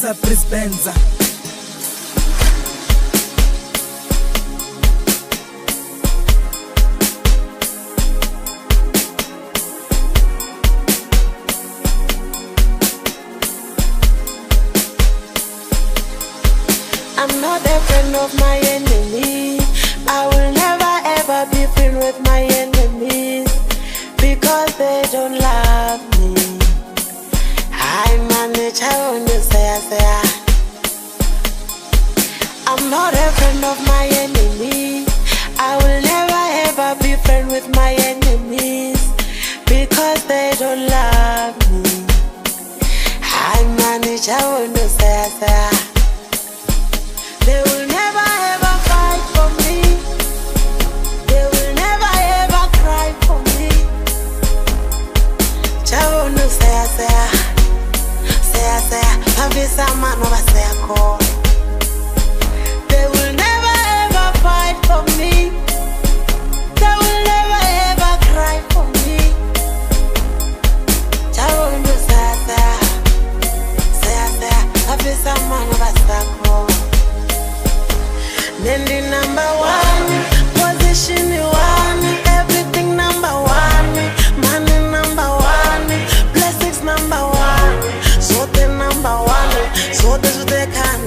Benza, Pris Benza. I'm not a friend of my enemy. I will never ever be friend with my enemies because they don't love me. I manage, I want to say. I'm not a friend of my enemy. I will never ever be friend with my enemies because they don't love me. I manage, I want to say. They will never ever fight for me. They will never ever cry for me. Chabonu say, Mavisa man over say call. They will never ever fight for me. They will never ever cry for me. Chabonu say, Mavisa man over say call. Nendi number one, position one, everything number one, money number one, blessings number one, so the number one, so the can.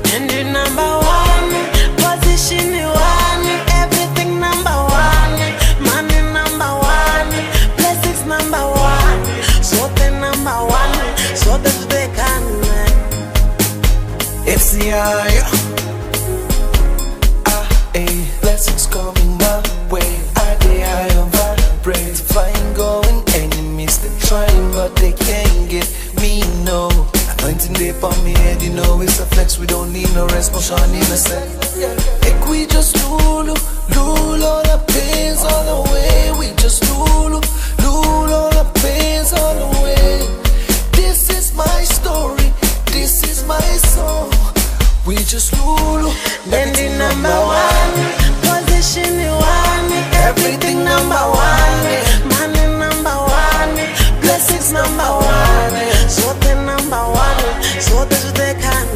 Nendi number one, position one, everything number one, money number one, blessings number one, so the number one, so the can. FCI, blessings coming my way. I vibrate, flying, going. Enemies they trying, but they can't get me. No anointing they on me head, you know it's a flex. We don't need no rest, no shine in a sec. Like we just lulu all the pains all the way. We just lulu all the pains all the way. This is my story. This is my song. We just lulu. Nendi number one, position one, everything number one, money number one, blessings number one, so the number one, so the can.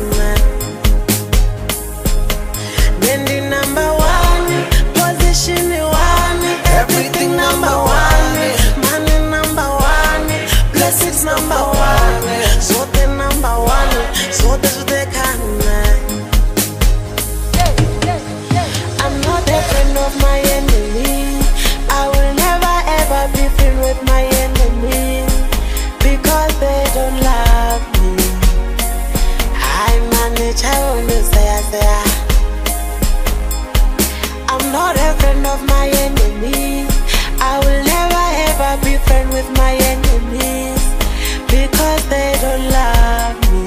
Nendi number one, position one, everything number one, money number one, blessings number one, so the number one, so the can. I'm not a friend of my enemy. I will never ever be friend with my enemies because they don't love me. I manage, I want to say. I'm not a friend of my enemy. I will never ever be friend with my enemies because they don't love me.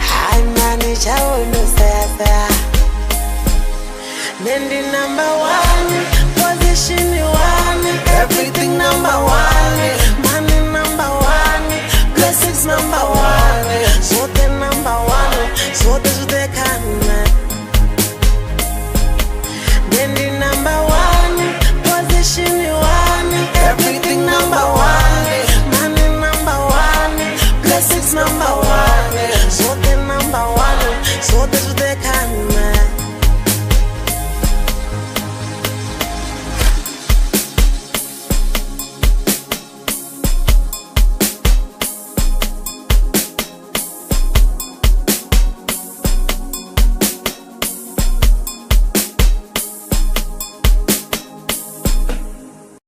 I manage, I want to say. Nendi number one.